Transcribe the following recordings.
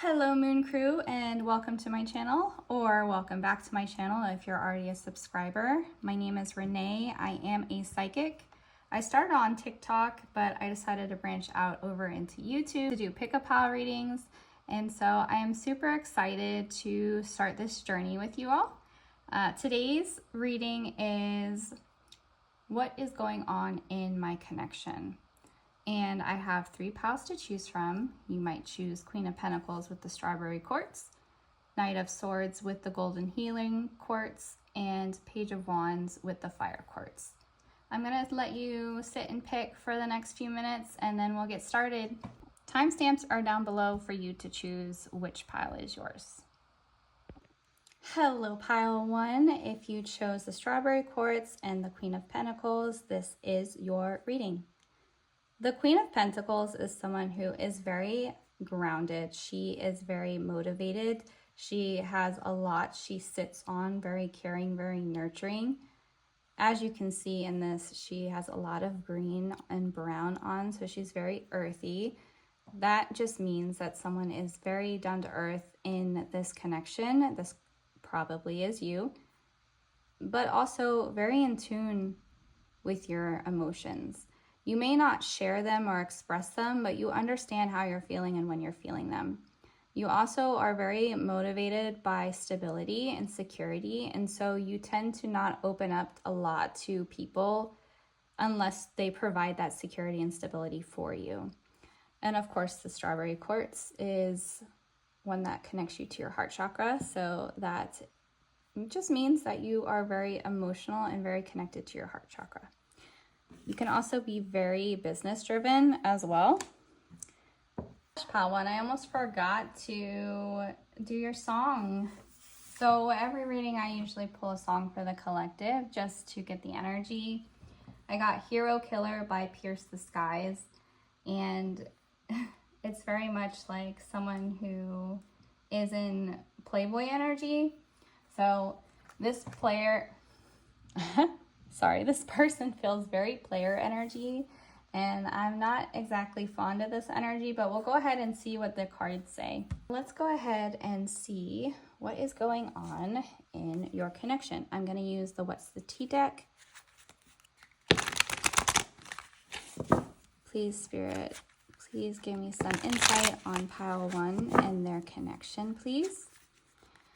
Hello Moon Crew, and welcome to my channel, or welcome back to my channel if you're already a subscriber. My name is Renee. I am a psychic. I started on TikTok, but I decided to branch out over into YouTube to do pick-up pile readings, and so I am super excited to start this journey with you all. Today's reading is what is going on in my connection. And I have 3 piles to choose from. You might choose Queen of Pentacles with the strawberry quartz, Knight of Swords with the golden healing quartz, and Page of Wands with the fire quartz. I'm gonna let you sit and pick for the next few minutes and then we'll get started. Timestamps are down below for you to choose which pile is yours. Hello pile 1. If you chose the strawberry quartz and the Queen of Pentacles, this is your reading. The Queen of Pentacles is someone who is very grounded. She is very motivated. She has a lot she sits on, very caring, very nurturing. As you can see in this, she has a lot of green and brown on, so she's very earthy. That just means that someone is very down to earth in this connection. This probably is you, but also very in tune with your emotions. You may not share them or express them, but you understand how you're feeling and when you're feeling them. You also are very motivated by stability and security, and so you tend to not open up a lot to people unless they provide that security and stability for you. And of course, the strawberry quartz is one that connects you to your heart chakra, so that just means that you are very emotional and very connected to your heart chakra. You can also be very business driven as well. Pile 1, I almost forgot to do your song. So every reading I usually pull a song for the collective just to get the energy. I got Hero Killer by Pierce the Skies, and it's very much like someone who is in Playboy energy. So this person feels very player energy, and I'm not exactly fond of this energy, but we'll go ahead and see what the cards say. Let's go ahead and see what is going on in your connection. I'm going to use the What's the Tea deck. Please, Spirit, please give me some insight on pile 1 and their connection, please.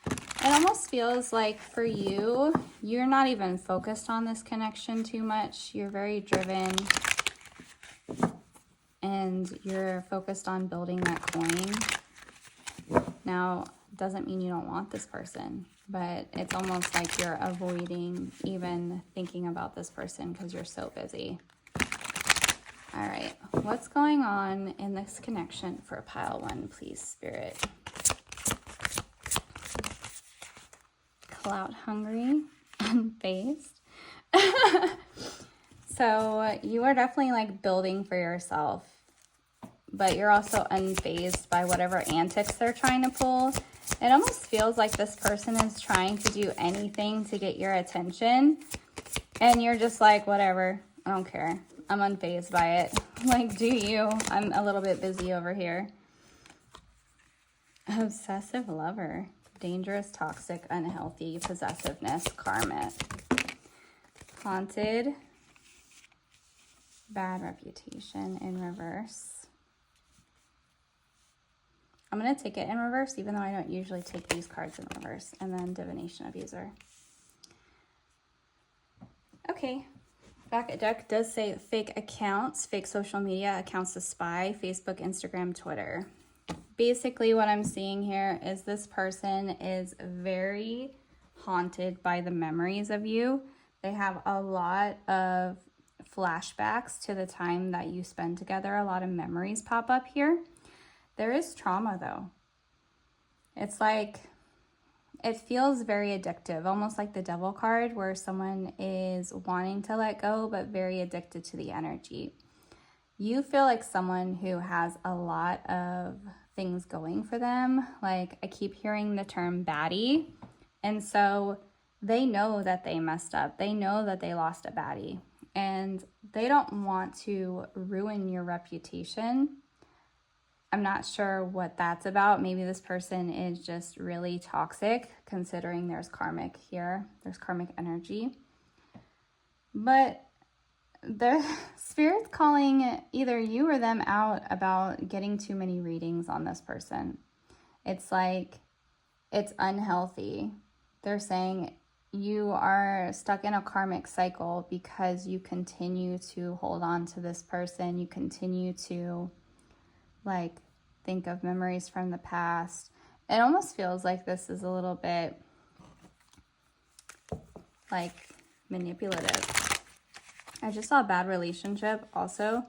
It almost feels like for you, you're not even focused on this connection too much. You're very driven and you're focused on building that coin. Now, doesn't mean you don't want this person, but it's almost like you're avoiding even thinking about this person because you're so busy. All right, what's going on in this connection for pile 1, please, Spirit? Clout hungry, unfazed. So you are definitely like building for yourself, but you're also unfazed by whatever antics they're trying to pull. It almost feels like this person is trying to do anything to get your attention, and you're just like, whatever, I don't care. I'm unfazed by it. Like, do you? I'm a little bit busy over here. Obsessive lover. Dangerous, toxic, unhealthy, possessiveness, karmic, haunted, bad reputation in reverse. I'm going to take it in reverse, even though I don't usually take these cards in reverse. And then divination abuser. Okay. Back deck does say fake accounts, fake social media accounts to spy, Facebook, Instagram, Twitter. Basically what I'm seeing here is this person is very haunted by the memories of you. They have a lot of flashbacks to the time that you spend together. A lot of memories pop up here. There is trauma though. It's like, it feels very addictive, almost like the Devil card where someone is wanting to let go but very addicted to the energy. You feel like someone who has a lot of things going for them. Like, I keep hearing the term baddie. And so they know that they messed up. They know that they lost a baddie. And they don't want to ruin your reputation I'm not sure what that's about. Maybe this person is just really toxic, considering there's karmic here. There's karmic energy. But the Spirit's calling either you or them out about getting too many readings on this person. It's like, it's unhealthy. They're saying you are stuck in a karmic cycle because you continue to hold on to this person. You continue to like think of memories from the past. It almost feels like this is a little bit like manipulative. I just saw a bad relationship also.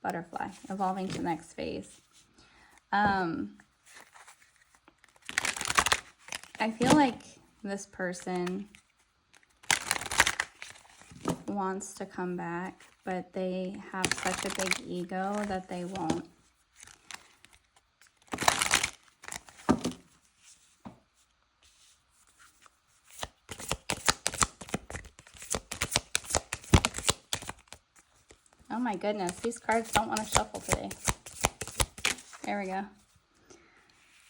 Butterfly, evolving to the next phase. I feel like this person wants to come back, but they have such a big ego that they won't. Oh my goodness, these cards don't want to shuffle today. There we go.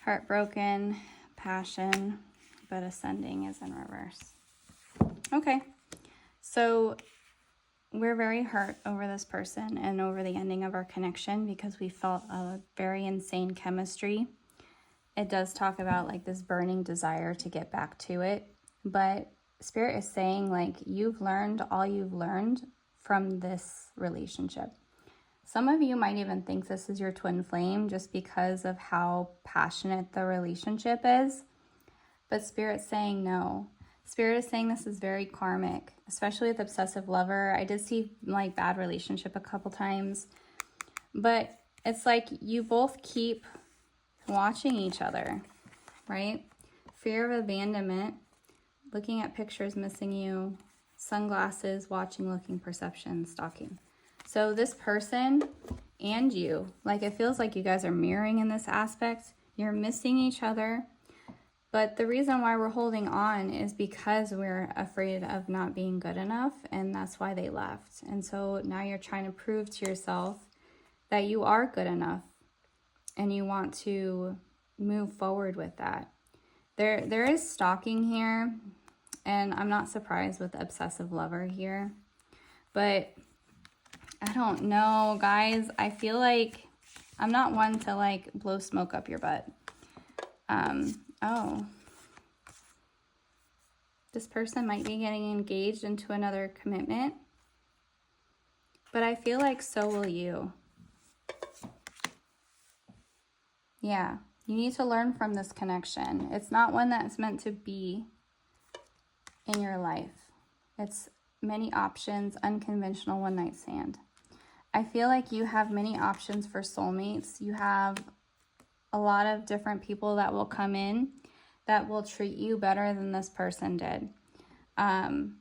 Heartbroken, passion, but ascending is in reverse. Okay, so we're very hurt over this person and over the ending of our connection because we felt a very insane chemistry. It does talk about like this burning desire to get back to it, but Spirit is saying like you've learned all you've learned from this relationship. Some of you might even think this is your twin flame just because of how passionate the relationship is. But Spirit's saying no. Spirit is saying this is very karmic, especially with obsessive lover. I did see like bad relationship a couple times. But it's like you both keep watching each other, right? Fear of abandonment, looking at pictures missing you, sunglasses, watching, looking, perception, stalking. So this person and you, like it feels like you guys are mirroring in this aspect. You're missing each other. But the reason why we're holding on is because we're afraid of not being good enough. And that's why they left. And so now you're trying to prove to yourself that you are good enough. And you want to move forward with that. There is stalking here. And I'm not surprised with obsessive lover here. But I don't know, guys. I feel like I'm not one to like blow smoke up your butt. Oh. This person might be getting engaged into another commitment. But I feel like so will you. Yeah. You need to learn from this connection. It's not one that's meant to be in your life. It's many options, unconventional one-night stand. I feel like you have many options for soulmates. You have a lot of different people that will come in that will treat you better than this person did. And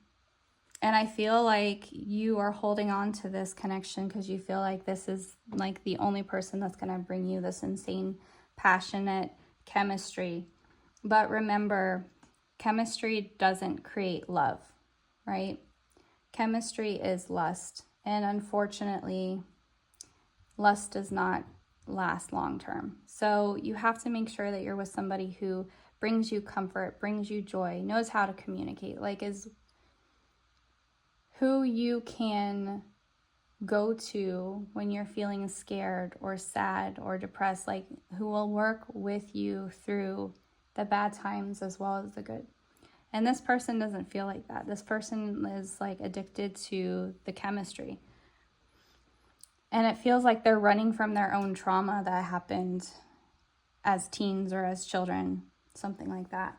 I feel like you are holding on to this connection because you feel like this is like the only person that's going to bring you this insane, passionate chemistry. But remember, chemistry doesn't create love, right? Chemistry is lust. And unfortunately, lust does not last long term. So you have to make sure that you're with somebody who brings you comfort, brings you joy, knows how to communicate, like is who you can go to when you're feeling scared or sad or depressed, like who will work with you through the bad times as well as the good. And this person doesn't feel like that. This person is like addicted to the chemistry. And it feels like they're running from their own trauma that happened as teens or as children, something like that.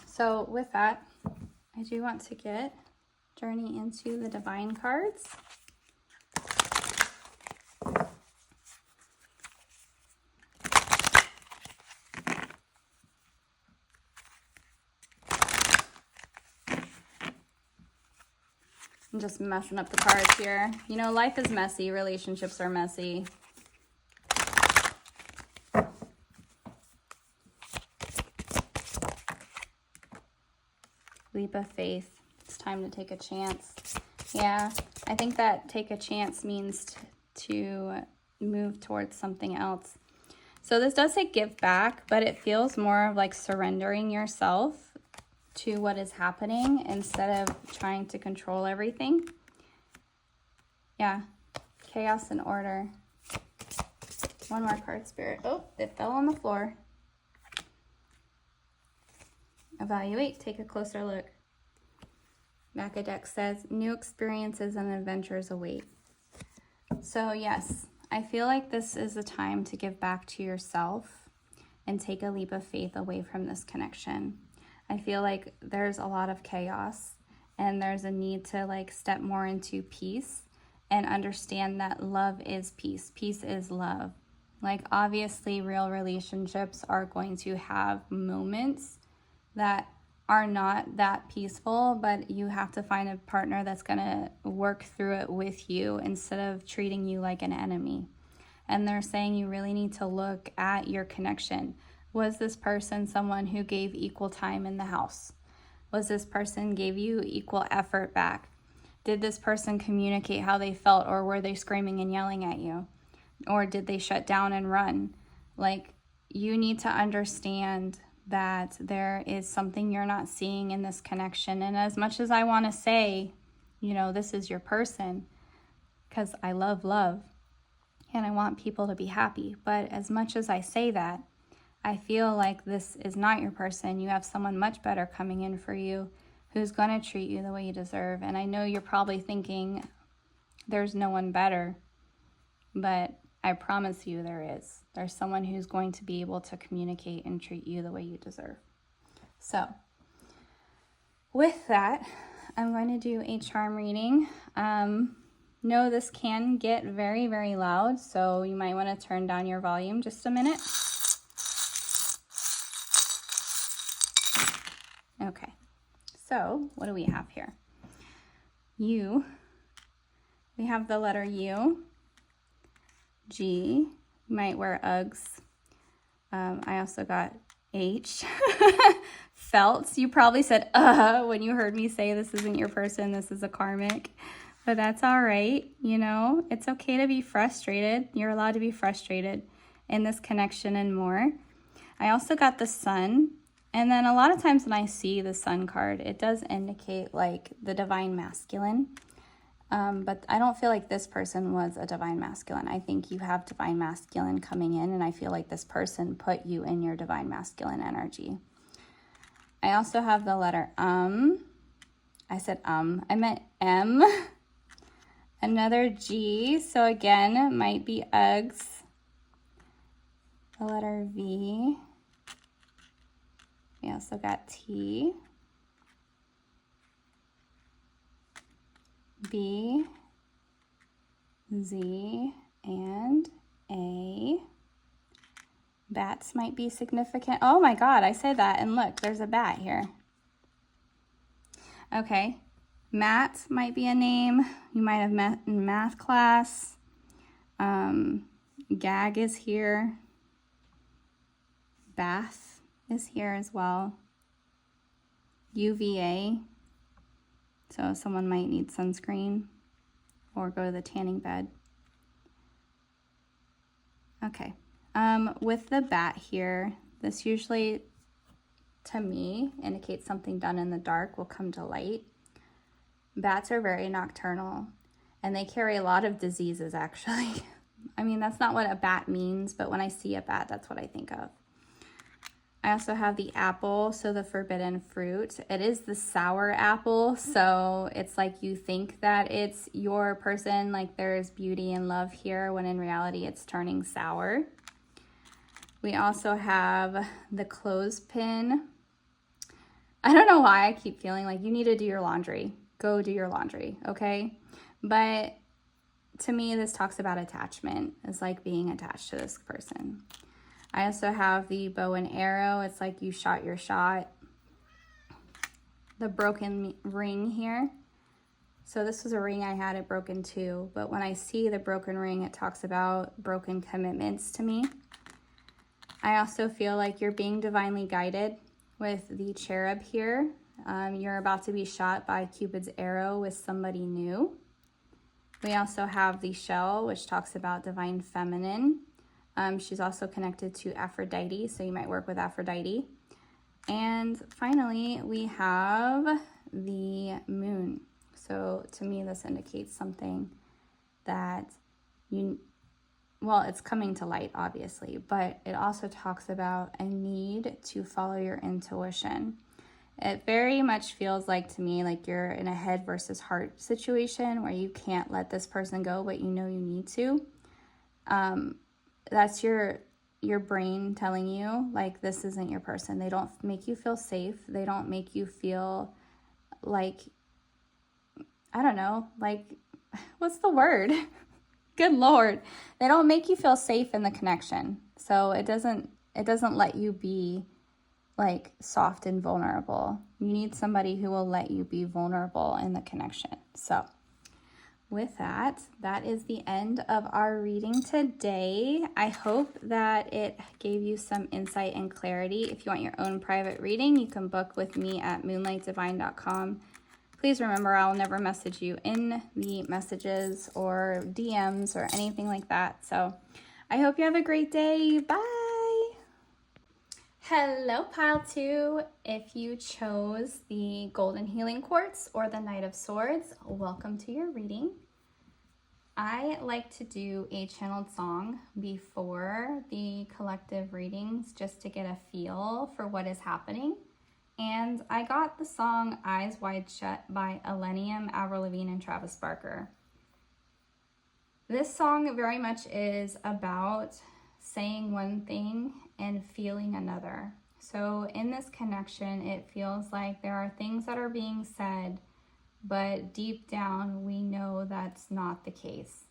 So with that, I do want to get Journey into the Divine cards. I'm just messing up the cards here. You know, life is messy. Relationships are messy. Leap of faith. It's time to take a chance. Yeah, I think that take a chance means to move towards something else. So this does say give back, but it feels more of like surrendering yourself to what is happening instead of trying to control everything. Yeah, chaos and order. One more card, Spirit. Oh, it fell on the floor. Evaluate, take a closer look. Back of deck says, new experiences and adventures await. So yes, I feel like this is a time to give back to yourself and take a leap of faith away from this connection. I feel like there's a lot of chaos and there's a need to like step more into peace and understand that love is peace. Peace is love. Like obviously real relationships are going to have moments that are not that peaceful, but you have to find a partner that's going to work through it with you instead of treating you like an enemy. And they're saying you really need to look at your connection. Was this person someone who gave equal time in the house? Was this person gave you equal effort back? Did this person communicate how they felt, or were they screaming and yelling at you? Or did they shut down and run? Like, you need to understand that there is something you're not seeing in this connection. And as much as I want to say, you know, this is your person, because I love love and I want people to be happy. But as much as I say that, I feel like this is not your person. You have someone much better coming in for you who's going to treat you the way you deserve. And I know you're probably thinking there's no one better, but I promise you there is. There's someone who's going to be able to communicate and treat you the way you deserve. So with that, I'm going to do a charm reading. No, this can get very, very loud, so you might want to turn down your volume just a minute. Okay, so what do we have here? U. We have the letter U. G. You might wear Uggs. I also got H. Felts. You probably said, when you heard me say this isn't your person, this is a karmic. But that's all right. You know, it's okay to be frustrated. You're allowed to be frustrated in this connection and more. I also got the Sun. And then a lot of times when I see the Sun card, it does indicate like the divine masculine. But I don't feel like this person was a divine masculine. I think you have divine masculine coming in, and I feel like this person put you in your divine masculine energy. I also have the letter I said I meant M. Another G, so again, might be Uggs. The letter V. We also got T. B, Z, and A. Bats might be significant. Oh my God, I said that, and look, there's a bat here. Okay, Matt might be a name you might have met in math class. Gag is here. Bath is here as well. UVA. So someone might need sunscreen or go to the tanning bed. Okay. With the bat here, this usually, to me, indicates something done in the dark will come to light. Bats are very nocturnal, and they carry a lot of diseases, actually. I mean, that's not what a bat means, but when I see a bat, that's what I think of. I also have the apple, so the forbidden fruit. It is the sour apple, so it's like you think that it's your person, like there's beauty and love here, when in reality it's turning sour. We also have the clothespin. I don't know why I keep feeling like you need to do your laundry. Go do your laundry, okay? But to me, this talks about attachment. It's like being attached to this person. I also have the bow and arrow. It's like you shot your shot. The broken ring here. So this was a ring I had, it broke in two. But when I see the broken ring, it talks about broken commitments to me. I also feel like you're being divinely guided with the cherub here. You're about to be shot by Cupid's arrow with somebody new. We also have the shell, which talks about divine feminine. She's also connected to Aphrodite, so you might work with Aphrodite. And finally, we have the moon. So to me, this indicates something that it's coming to light, obviously, but it also talks about a need to follow your intuition. It very much feels like to me like you're in a head versus heart situation where you can't let this person go, but you know you need to. That's your brain telling you like this isn't your person. They don't make you feel safe. They don't make you feel like, I don't know, like, what's the word? Good Lord. They don't make you feel safe in the connection. So it doesn't let you be like soft and vulnerable. You need somebody who will let you be vulnerable in the connection. So with that is the end of our reading today. I hope that it gave you some insight and clarity. If you want your own private reading, you can book with me at moonlightdivine.com. Please remember, I'll never message you in the messages or DMs or anything like that. So I hope you have a great day. Bye. Hello, Pile 2. If you chose the Golden Healing Quartz or the Knight of Swords, welcome to your reading. I like to do a channeled song before the collective readings just to get a feel for what is happening. And I got the song Eyes Wide Shut by Elenium, Avril Lavigne, and Travis Barker. This song very much is about saying one thing and feeling another. So in this connection, it feels like there are things that are being said, but deep down, we know that's not the case.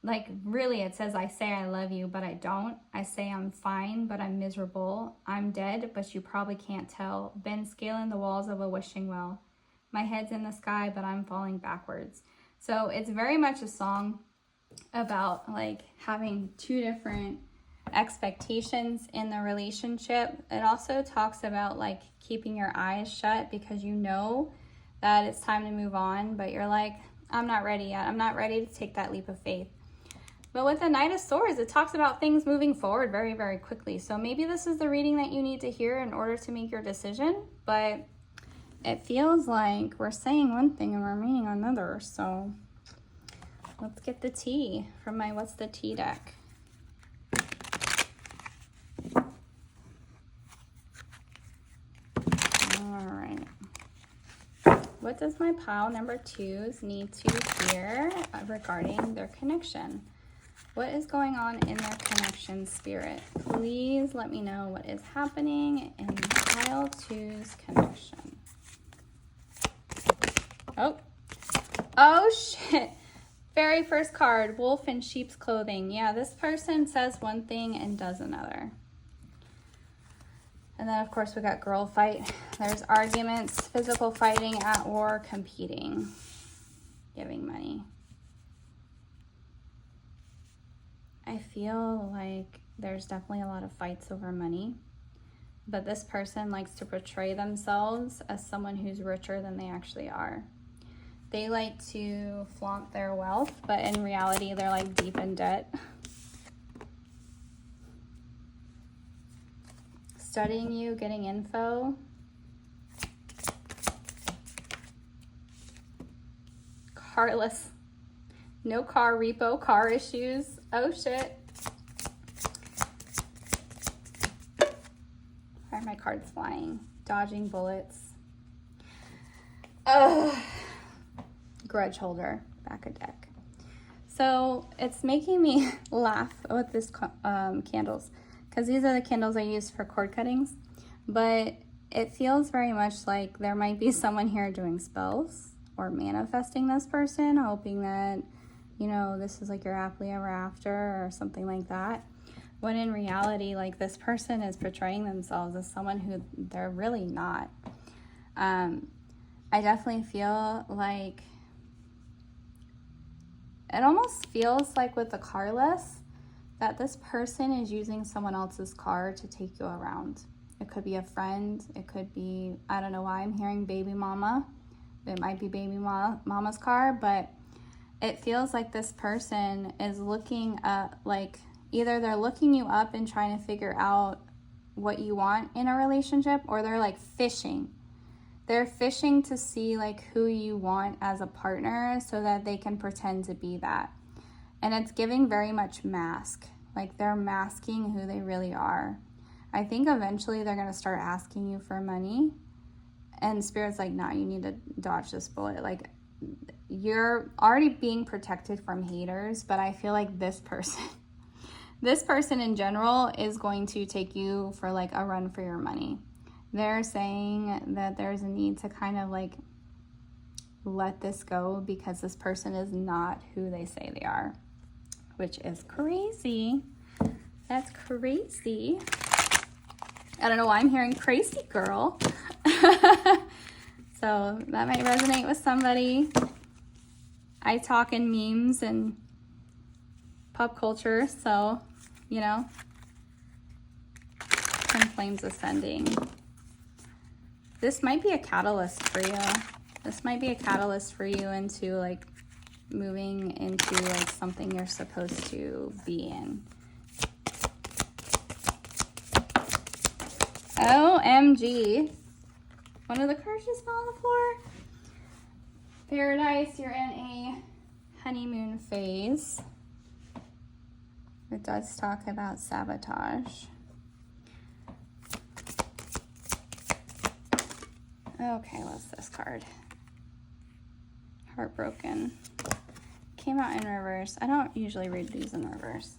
Like, really, it says, I say I love you, but I don't. I say I'm fine, but I'm miserable. I'm dead, but you probably can't tell. Been scaling the walls of a wishing well. My head's in the sky, but I'm falling backwards. So it's very much a song about, like, having two different expectations in the relationship. It also talks about, like, keeping your eyes shut because you know that it's time to move on, but you're like, I'm not ready yet. I'm not ready to take that leap of faith. But with the Knight of Swords, it talks about things moving forward very, very quickly. So maybe this is the reading that you need to hear in order to make your decision, but it feels like we're saying one thing and we're meaning another. So let's get the tea from my What's the Tea deck. All right. What does my pile number 2s need to hear regarding their connection? What is going on in their connection, Spirit? Please let me know what is happening in pile 2's connection. Oh shit. Very first card, wolf in sheep's clothing. Yeah, this person says one thing and does another. And then, of course, we got girl fight. There's arguments, physical fighting, at war, competing, giving money. I feel like there's definitely a lot of fights over money, but this person likes to portray themselves as someone who's richer than they actually are. They like to flaunt their wealth, but in reality, they're like deep in debt. Studying you, getting info. Carless. No car repo, car issues. Oh shit. Why are my cards flying? Dodging bullets. Ugh. Grudge holder, back of deck. So it's making me laugh with this candles, because these are the candles I use for cord cuttings, but it feels very much like there might be someone here doing spells or manifesting this person, hoping that, you know, this is like your happily ever after or something like that. When in reality, like, this person is portraying themselves as someone who they're really not. I definitely feel like it almost feels like with the carless that this person is using someone else's car to take you around. It could be a friend. It could be, I don't know why I'm hearing baby mama. It might be baby mama's car, but it feels like this person is looking at, like, either they're looking you up and trying to figure out what you want in a relationship, or they're like fishing. They're fishing to see like who you want as a partner so that they can pretend to be that. And it's giving very much mask. Like they're masking who they really are. I think eventually they're going to start asking you for money. And Spirit's like, nah, you need to dodge this bullet. Like, you're already being protected from haters, but I feel like this person in general is going to take you for like a run for your money. They're saying that there's a need to kind of like let this go because this person is not who they say they are, which is crazy. That's crazy. I don't know why I'm hearing crazy girl. So that might resonate with somebody. I talk in memes and pop culture, so, you know. Twin flames ascending. This might be a catalyst for you. This might be a catalyst for you into like moving into like something you're supposed to be in. OMG. One of the cards just fell on the floor. Paradise, you're in a honeymoon phase. It does talk about sabotage. Okay, what's this card? Heartbroken. Came out in reverse. I don't usually read these in reverse.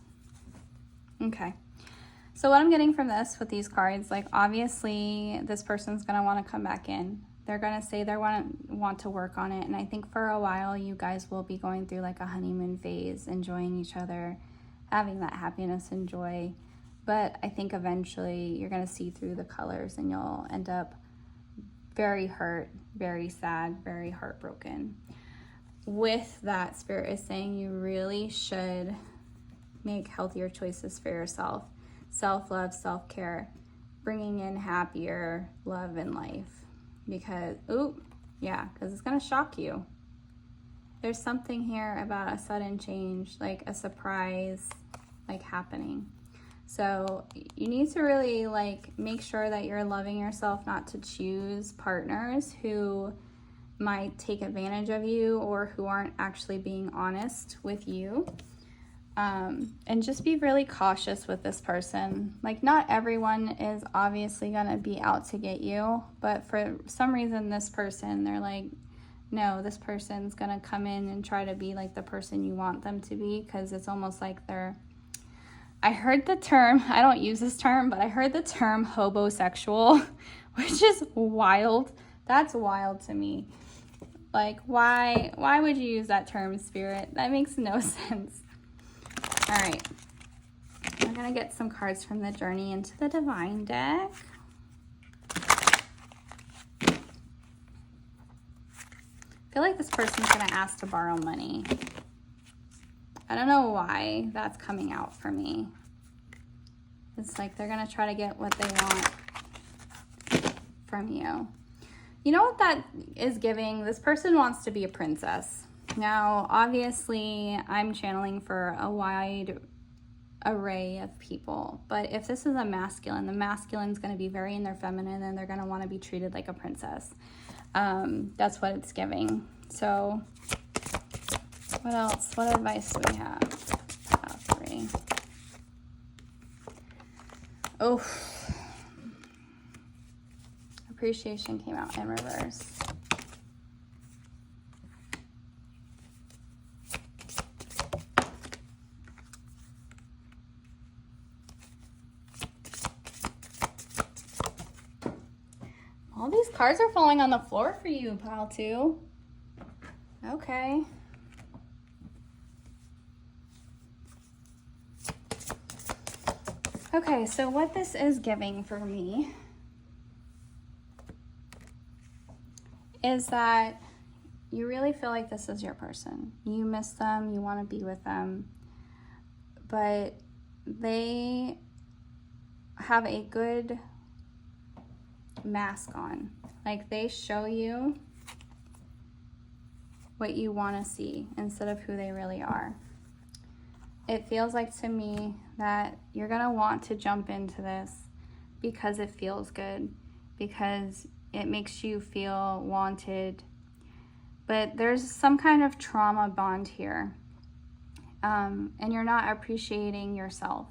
Okay. So what I'm getting from this with these cards, like obviously this person's going to want to come back in. They're going to say they want to work on it. And I think for a while you guys will be going through like a honeymoon phase, enjoying each other, having that happiness and joy. But I think eventually you're going to see through the colors and you'll end up very hurt, very sad, very heartbroken. With that, Spirit is saying you really should make healthier choices for yourself. Self-love, self-care, bringing in happier love in life. Because, because it's going to shock you. There's something here about a sudden change, like a surprise, like happening. So you need to really like make sure that you're loving yourself, not to choose partners who might take advantage of you or who aren't actually being honest with you. And just be really cautious with this person. Like not everyone is obviously gonna be out to get you, but for some reason this person, they're like, no, this person's gonna come in and try to be like the person you want them to be, because it's almost like I heard the term, I don't use this term, but I heard the term hobosexual, which is wild. That's wild to me. Like why would you use that term, Spirit? That makes no sense. All right, we're gonna get some cards from the Journey into the Divine deck. I feel like this person's gonna ask to borrow money. I don't know why that's coming out for me. It's like they're gonna try to get what they want from you. You know what that is giving? This person wants to be a princess. Now, obviously, I'm channeling for a wide array of people, but if this is a masculine, the masculine's going to be very in their feminine and they're going to want to be treated like a princess. That's what it's giving. So, what else? What advice do we have? Path 3. Oh, appreciation came out in reverse. All these cards are falling on the floor for you, pile 2. Okay. Okay, so what this is giving for me is that you really feel like this is your person. You miss them, you want to be with them, but they have a good mask on. Like they show you what you want to see instead of who they really are. It feels like to me that you're going to want to jump into this because it feels good, because it makes you feel wanted. But there's some kind of trauma bond here, and you're not appreciating yourself.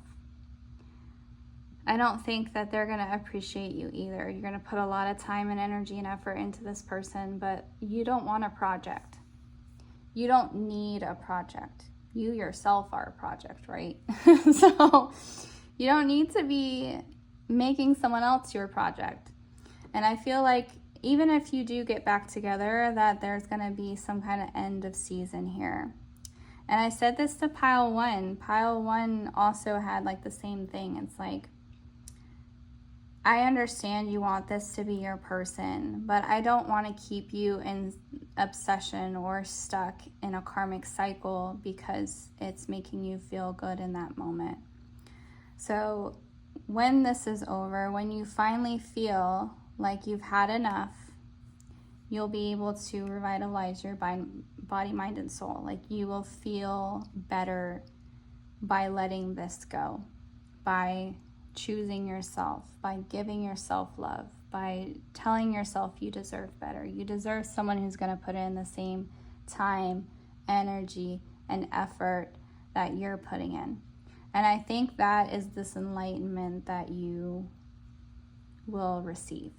I don't think that they're going to appreciate you either. You're going to put a lot of time and energy and effort into this person, but you don't want a project. You don't need a project. You yourself are a project, right? So you don't need to be making someone else your project. And I feel like even if you do get back together, that there's going to be some kind of end of season here. And I said this to pile one. Pile one also had like the same thing. It's like, I understand you want this to be your person, but I don't want to keep you in obsession or stuck in a karmic cycle because it's making you feel good in that moment. So when this is over, when you finally feel like you've had enough, you'll be able to revitalize your body, mind, and soul. Like, you will feel better by letting this go, by choosing yourself, by giving yourself love, by telling yourself you deserve better. You deserve someone who's going to put in the same time, energy, and effort that you're putting in. And I think that is this enlightenment that you will receive.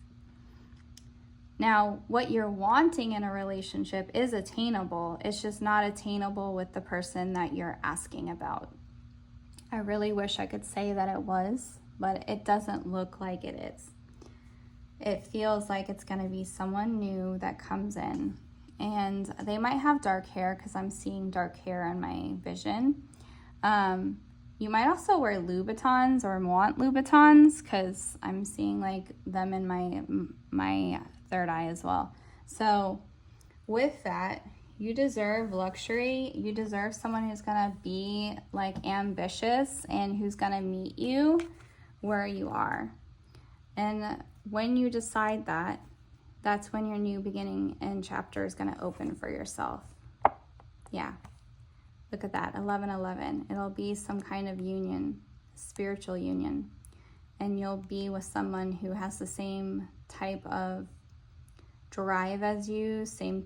Now, what you're wanting in a relationship is attainable. It's just not attainable with the person that you're asking about. I really wish I could say that it was, but it doesn't look like it is. It feels like it's going to be someone new that comes in. And they might have dark hair, because I'm seeing dark hair in my vision. You might also wear Louboutins or want Louboutins, because I'm seeing like them in my third eye as well. So with that, you deserve luxury. You deserve someone who's gonna be like ambitious and who's gonna meet you where you are. And when you decide that, that's when your new beginning and chapter is gonna open for yourself. Yeah, look at that, 11:11. It'll be some kind of union, spiritual union. And you'll be with someone who has the same type of drive as you, same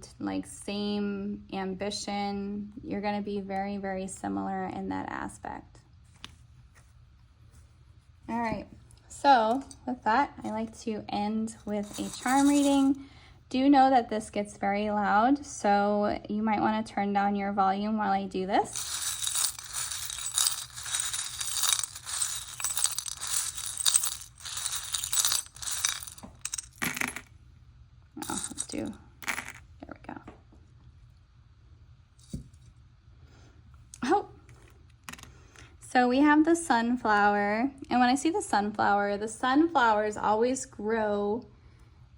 ambition. You're going to be very, very similar in that aspect. All right, so with that, I like to end with a charm reading. Do know that this gets very loud, so you might want to turn down your volume while I do this. There we go. Oh, so we have the sunflower, and when I see the sunflowers always grow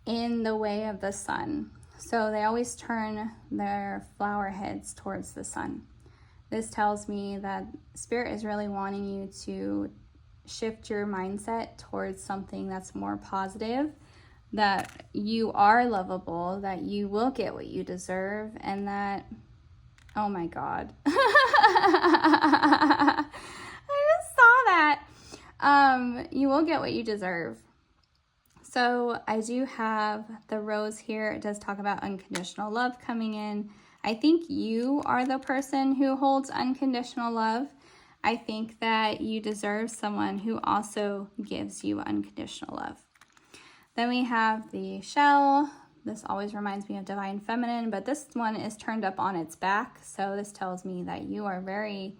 in the way of the sun. So they always turn their flower heads towards the sun. This tells me that Spirit is really wanting you to shift your mindset towards something that's more positive, that you are lovable, that you will get what you deserve, and that, oh my God, I just saw that, you will get what you deserve. So I do have the rose here. It does talk about unconditional love coming in. I think you are the person who holds unconditional love. I think that you deserve someone who also gives you unconditional love. Then we have the shell. This always reminds me of Divine Feminine, but this one is turned up on its back. So this tells me that you are very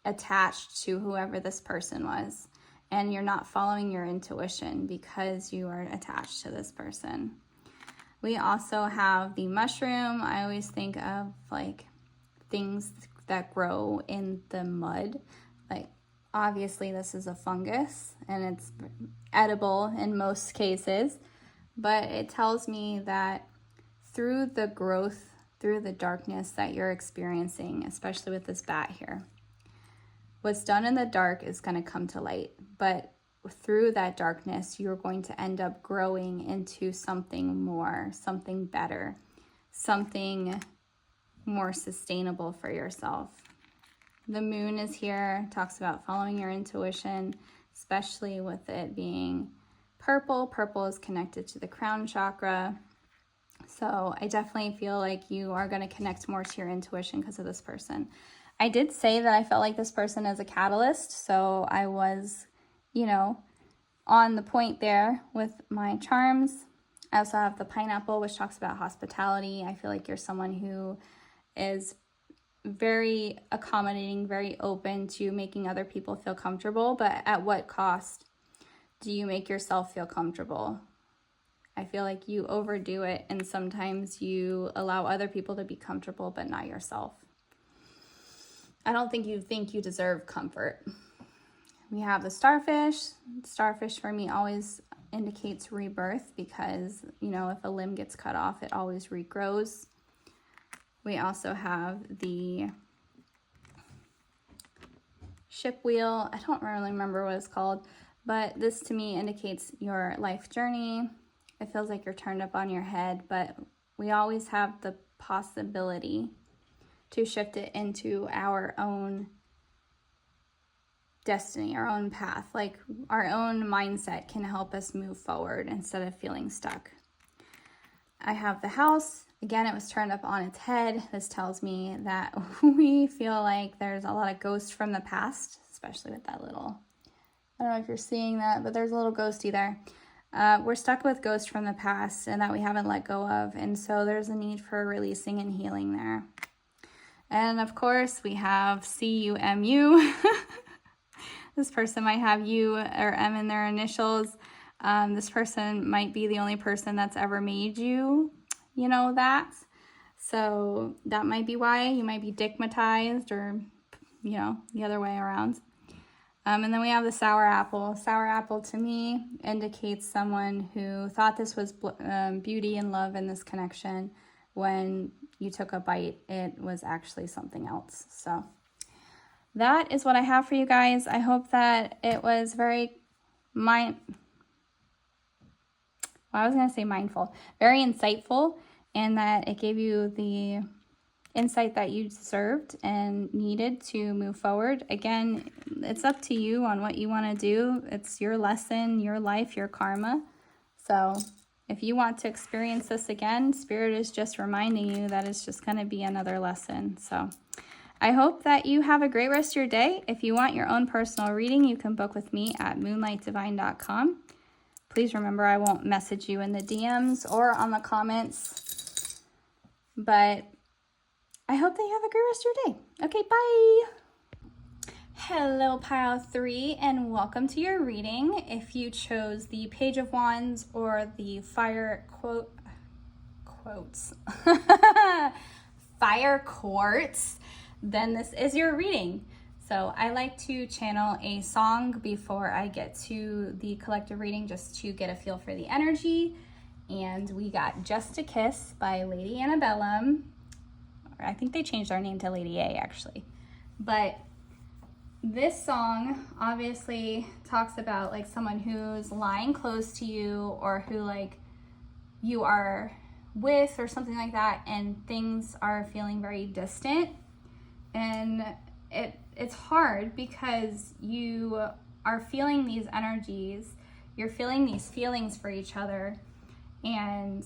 attached to whoever this person was. And you're not following your intuition because you are attached to this person. We also have the mushroom. I always think of like things that grow in the mud. Like, obviously this is a fungus and it's edible in most cases, but it tells me that through the growth, through the darkness that you're experiencing, especially with this bat here, what's done in the dark is going to come to light, but through that darkness, you're going to end up growing into something more, something better, something more sustainable for yourself. The moon is here, talks about following your intuition, especially with it being purple. Purple is connected to the crown chakra. So I definitely feel like you are going to connect more to your intuition because of this person. I did say that I felt like this person is a catalyst. So I was, you know, on the point there with my charms. I also have the pineapple, which talks about hospitality. I feel like you're someone who is very accommodating, very open to making other people feel comfortable. But at what cost do you make yourself feel comfortable? I feel like you overdo it, and sometimes you allow other people to be comfortable, but not yourself. I don't think you deserve comfort. We have the starfish. Starfish for me always indicates rebirth because, you know, if a limb gets cut off, it always regrows. We also have the ship wheel. I don't really remember what it's called, but this to me indicates your life journey. It feels like you're turned up on your head, but we always have the possibility to shift it into our own destiny, our own path. Like our own mindset can help us move forward instead of feeling stuck. I have the house. Again, it was turned up on its head. This tells me that we feel like there's a lot of ghosts from the past, especially with that little, I don't know if you're seeing that, but there's a little ghosty there. We're stuck with ghosts from the past and that we haven't let go of. And so there's a need for releasing and healing there. And of course, we have CUMU. This person might have U or M in their initials. This person might be the only person that's ever made you, you know, that. So that might be why you might be digmatized or, you know, the other way around. And then we have the sour apple. Sour apple to me indicates someone who thought this was beauty and love in this connection. When you took a bite, it was actually something else. So that is what I have for you guys. I hope that it was very mindful, very insightful, and that it gave you the insight that you deserved and needed to move forward. Again, it's up to you on what you want to do. It's your lesson, your life, your karma. So if you want to experience this again, Spirit is just reminding you that it's just going to be another lesson. So I hope that you have a great rest of your day. If you want your own personal reading, you can book with me at moonlightdivine.com. Please remember, I won't message you in the DMs or on the comments. But I hope that you have a great rest of your day. Okay, bye. Hello, Pile 3, and welcome to your reading. If you chose the Page of Wands or the Fire Quartz, then this is your reading. So I like to channel a song before I get to the collective reading just to get a feel for the energy. And we got Just a Kiss by Lady Antebellum. I think they changed their name to Lady A, actually. But this song obviously talks about like someone who's lying close to you or who like you are with or something like that, and things are feeling very distant. And it's hard because you are feeling these energies, you're feeling these feelings for each other, and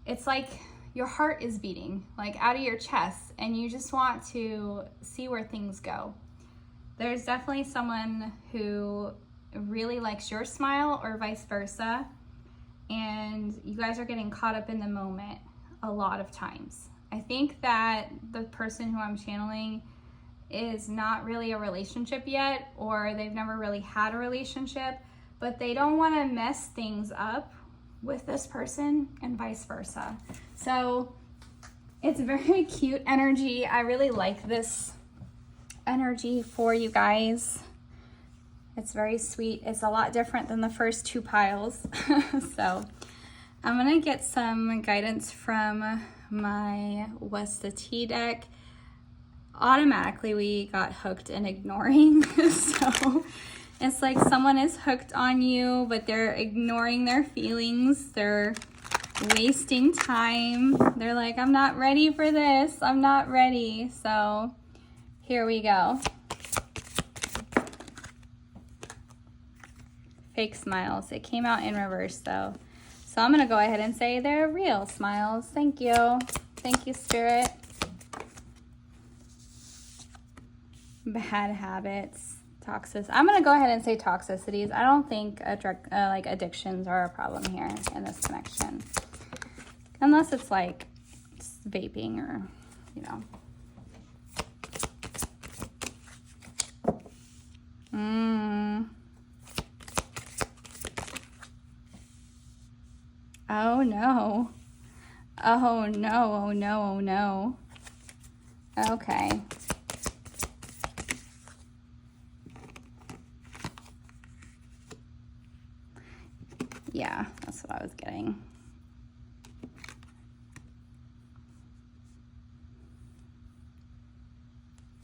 it's like your heart is beating like out of your chest and you just want to see where things go. There's definitely someone who really likes your smile or vice versa, and you guys are getting caught up in the moment a lot of times. I think that the person who I'm channeling is not really a relationship yet, or they've never really had a relationship, but they don't want to mess things up with this person and vice versa. So it's very cute energy. I really like this energy for you guys. It's very sweet. It's a lot different than the first two piles. So I'm gonna get some guidance from my Westa Tea deck. Automatically we got hooked in ignoring. So it's like someone is hooked on you, but they're ignoring their feelings. They're wasting time. They're like, I'm not ready for this. I'm not ready. So Here we go. Fake smiles. It came out in reverse though. So I'm going to go ahead and say they're real smiles. Thank you. Thank you, Spirit. Bad habits. I'm going to go ahead and say toxicities. I don't think like addictions are a problem here in this connection. Unless it's like vaping or, you know. Oh no. Oh no, oh no, oh no. Okay. Yeah, that's what I was getting.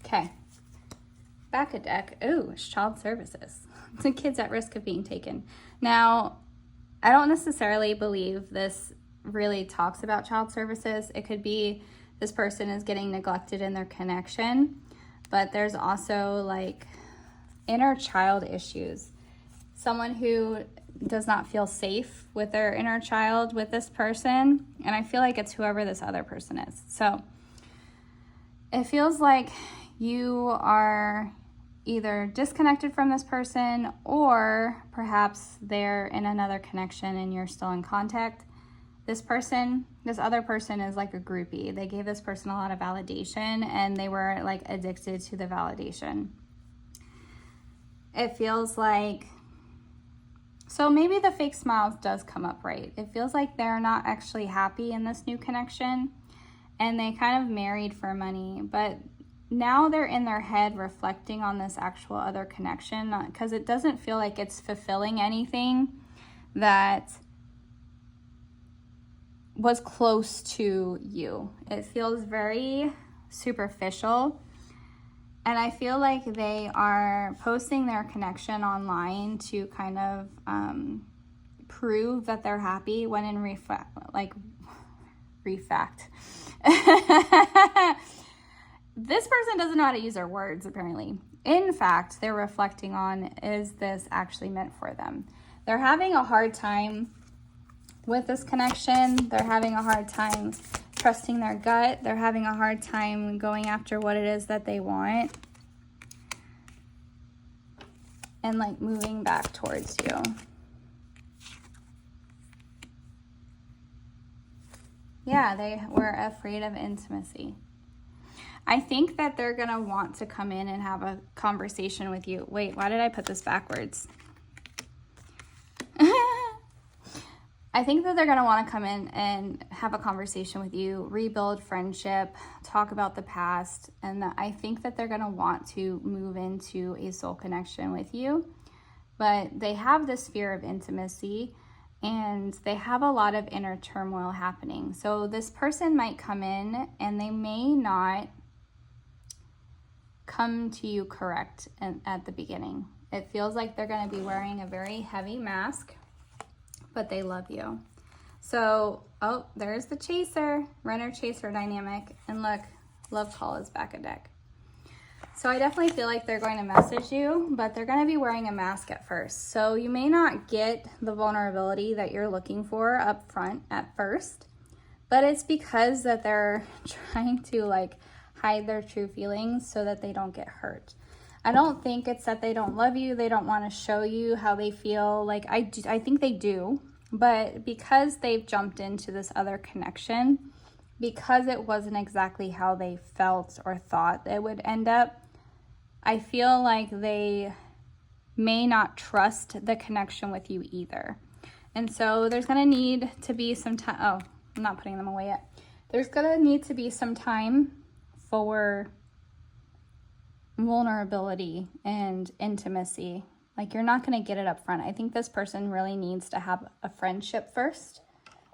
Okay. Back a deck. Ooh, it's child services. The kids at risk of being taken. Now, I don't necessarily believe this really talks about child services. It could be this person is getting neglected in their connection, but there's also like inner child issues. Someone who does not feel safe with their inner child with this person, and I feel like it's whoever this other person is. So it feels like you are either disconnected from this person, or perhaps they're in another connection and you're still in contact. This other person is like a groupie. They gave this person a lot of validation and they were like addicted to the validation. It feels like, so maybe the fake smiles does come up right. It feels like they're not actually happy in this new connection and they kind of married for money, but now they're in their head reflecting on this actual other connection because it doesn't feel like it's fulfilling anything that was close to you. It feels very superficial, and I feel like they are posting their connection online to kind of prove that they're happy, when in fact this person doesn't know how to use their words, apparently. In fact, they're reflecting on, is this actually meant for them? They're having a hard time with this connection. They're having a hard time trusting their gut. They're having a hard time going after what it is that they want. And like moving back towards you. Yeah, they were afraid of intimacy. I think that they're going to want to come in and have a conversation with you. Wait, why did I put this backwards? I think that they're going to want to come in and have a conversation with you, rebuild friendship, talk about the past, and I think that they're going to want to move into a soul connection with you. But they have this fear of intimacy, and they have a lot of inner turmoil happening. So this person might come in and they may not come to you correct at the beginning. It feels like they're going to be wearing a very heavy mask, but they love you. So, oh, there's the chaser, runner-chaser dynamic. And look, love call is back a deck. So I definitely feel like they're going to message you, but they're going to be wearing a mask at first. So you may not get the vulnerability that you're looking for up front at first, but it's because that they're trying to like hide their true feelings so that they don't get hurt. I don't think it's that they don't love you. They don't want to show you how they feel. Like I think they do, but because they've jumped into this other connection, because it wasn't exactly how they felt or thought it would end up, I feel like they may not trust the connection with you either. And so there's going to need to be some time. Oh, I'm not putting them away yet. There's going to need to be some time for vulnerability and intimacy. Like, you're not going to get it up front. I think this person really needs to have a friendship first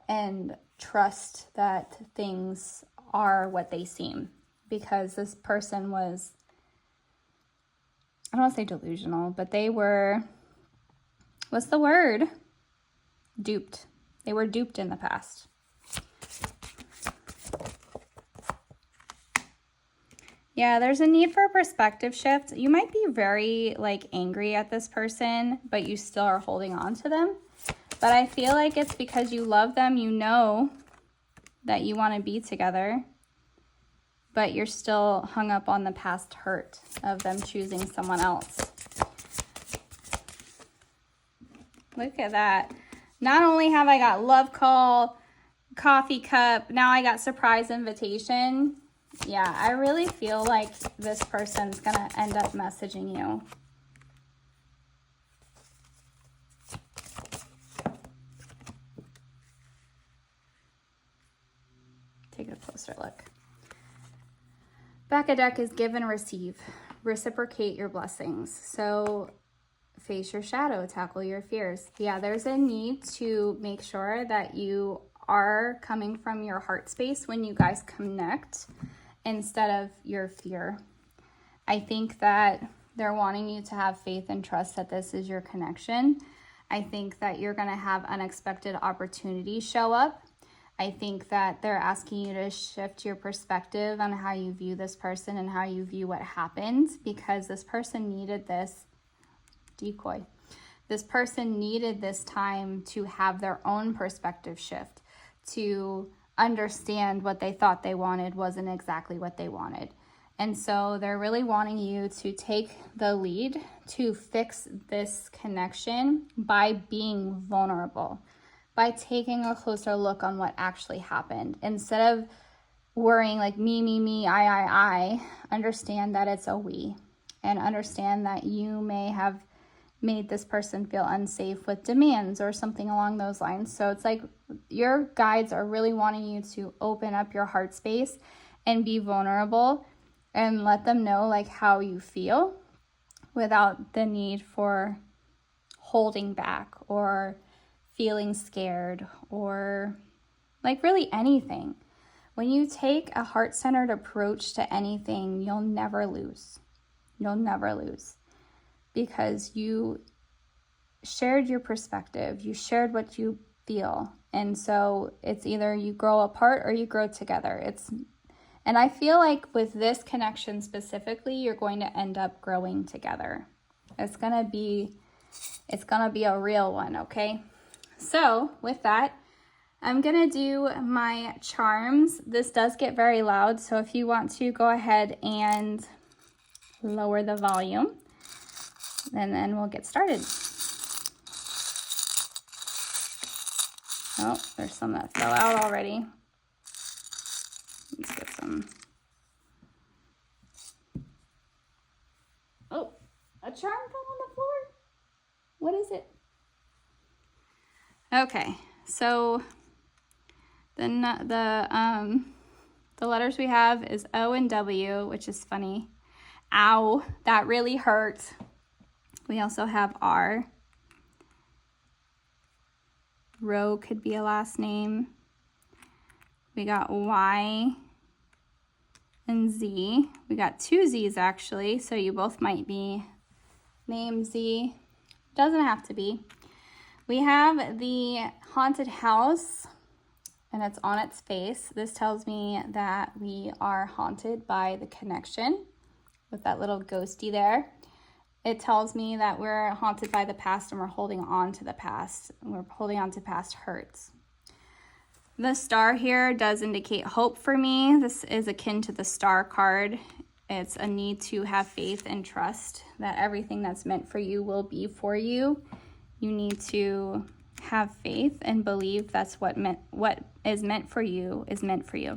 and trust that things are what they seem, because this person was, I don't want to say delusional, but they were, what's the word? Duped. They were duped in the past. Yeah, there's a need for a perspective shift. You might be very like angry at this person, but you still are holding on to them. But I feel like it's because you love them. You know that you want to be together, but you're still hung up on the past hurt of them choosing someone else. Look at that. Not only have I got love call, coffee cup, now I got surprise invitation. Yeah, I really feel like this person's going to end up messaging you. Take a closer look. Back of deck is give and receive. Reciprocate your blessings. So face your shadow, tackle your fears. Yeah, there's a need to make sure that you are coming from your heart space when you guys connect instead of your fear. I think that they're wanting you to have faith and trust that this is your connection. I think that you're going to have unexpected opportunities show up. I think that they're asking you to shift your perspective on how you view this person and how you view what happened, because this person needed this decoy. This person needed this time to have their own perspective shift, to understand what they thought they wanted wasn't exactly what they wanted. And so they're really wanting you to take the lead to fix this connection by being vulnerable, by taking a closer look on what actually happened. Instead of worrying like me, I, understand that it's a we, and understand that you may have made this person feel unsafe with demands or something along those lines. So it's like your guides are really wanting you to open up your heart space and be vulnerable and let them know like how you feel without the need for holding back or feeling scared or like really anything. When you take a heart-centered approach to anything, you'll never lose. You'll never lose. Because you shared your perspective, you shared what you feel. And so it's either you grow apart or you grow together. And I feel like with this connection specifically, you're going to end up growing together. It's gonna be a real one, okay? So with that, I'm gonna do my charms. This does get very loud, so if you want to go ahead and lower the volume, and then we'll get started. Oh, there's some that fell out already. Let's get some. Oh, a charm fell on the floor? What is it? Okay, so the letters we have is O and W, which is funny. Ow, that really hurt. We also have R. Roe could be a last name. We got Y and Z. We got two Z's actually, so you both might be named Z. Doesn't have to be. We have the haunted house, and it's on its face. This tells me that we are haunted by the connection with that little ghosty there. It tells me that we're haunted by the past and we're holding on to the past. We're holding on to past hurts. The star here does indicate hope for me. This is akin to the star card. It's a need to have faith and trust that everything that's meant for you will be for you. You need to have faith and believe that's what is meant for you is meant for you.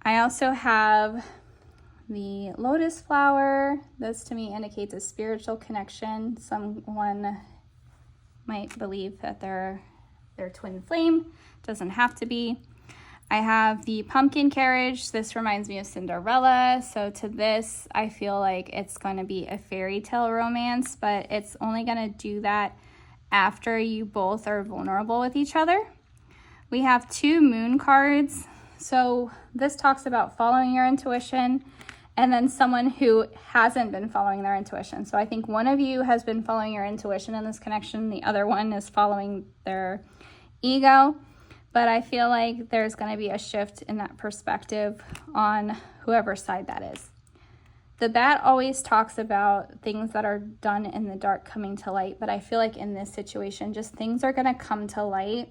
I also have the lotus flower. This to me indicates a spiritual connection. Someone might believe that they're twin flame. Doesn't have to be. I have the pumpkin carriage. This reminds me of Cinderella. So to this, I feel like it's going to be a fairy tale romance, but it's only going to do that after you both are vulnerable with each other. We have two moon cards. So this talks about following your intuition, and then someone who hasn't been following their intuition. So I think one of you has been following your intuition in this connection. The other one is following their ego. But I feel like there's going to be a shift in that perspective on whoever side that is. The bat always talks about things that are done in the dark coming to light, but I feel like in this situation, just things are going to come to light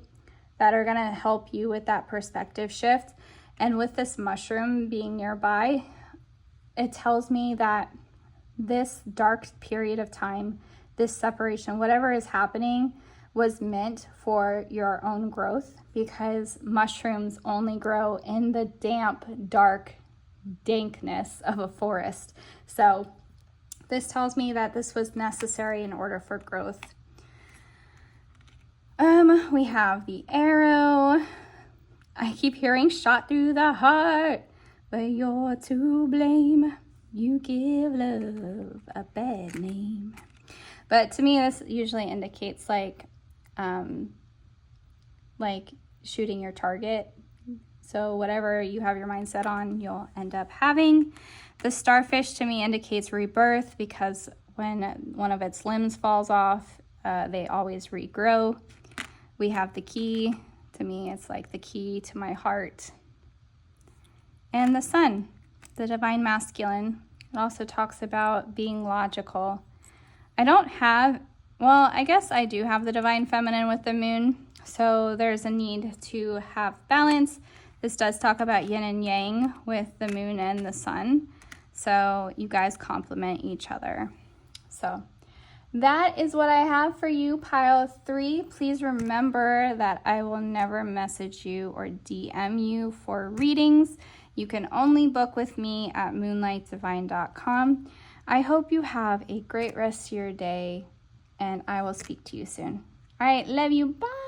that are going to help you with that perspective shift. And with this mushroom being nearby, it tells me that this dark period of time, this separation, whatever is happening, was meant for your own growth, because mushrooms only grow in the damp, dark dankness of a forest. So this tells me that this was necessary in order for growth. We have the arrow. I keep hearing shot through the heart, but you're to blame. You give love a bad name. But to me, this usually indicates like shooting your target. So whatever you have your mind set on, you'll end up having. The starfish to me indicates rebirth, because when one of its limbs falls off, they always regrow. We have the key. To me, it's like the key to my heart. And the sun, the divine masculine. It also talks about being logical. I guess I do have the divine feminine with the moon. So there's a need to have balance. This does talk about yin and yang with the moon and the sun. So you guys complement each other. So that is what I have for you, pile 3. Please remember that I will never message you or DM you for readings. You can only book with me at moonlightdivine.com. I hope you have a great rest of your day, and I will speak to you soon. All right, love you. Bye.